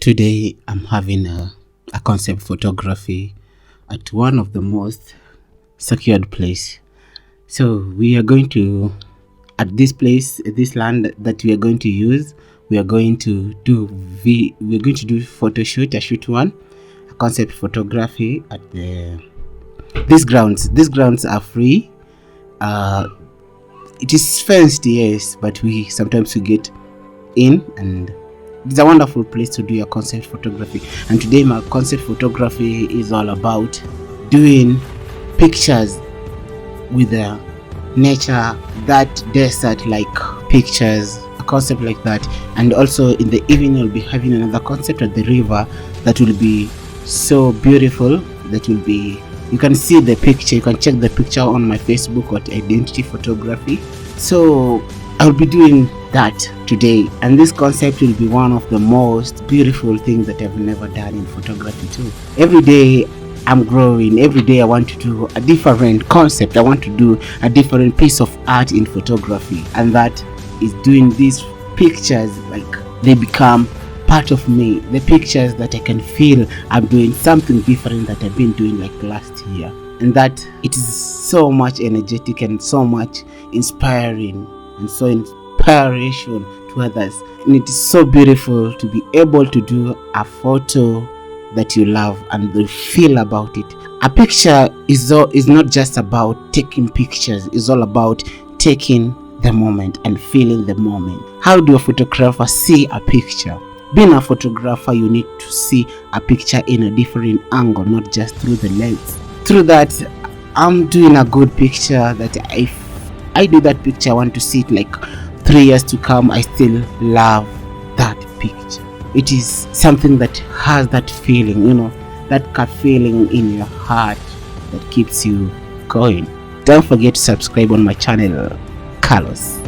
Today I'm having a concept photography at one of the most secured place. So we are going to, at this place, this land that we are going to use, we are going to do photo shoot, a shoot one, a concept photography at these grounds. These grounds are free. It is fenced, yes, but we get in, and it's a wonderful place to do your concept photography. And today my concept photography is all about doing pictures with the nature, that desert like pictures, a concept like that. And also in the evening I'll be having another concept at the river that will be so beautiful. That will be, you can see the picture, you can check the picture on my Facebook at Identity Photography. So I'll be doing that today, and this concept will be one of the most beautiful things that I've never done in photography too. Every day I'm growing, every day I want to do a different concept, I want to do a different piece of art in photography, and that is doing these pictures like they become part of me, the pictures that I can feel I'm doing something different that I've been doing like last year, and that it is so much energetic and so much inspiring and so inspiration to others. And it is so beautiful to be able to do a photo that you love and you feel about it. A picture is not just about taking pictures, it's all about taking the moment and feeling the moment. How do a photographer see a picture? Being a photographer, you need to see a picture in a different angle, not just through the lens. Through that, I'm doing a good picture that I do that picture, I want to see it like 3 years to come. I still love that picture. It is something that has that feeling, that feeling in your heart that keeps you going. Don't forget to subscribe on my channel, Carlos.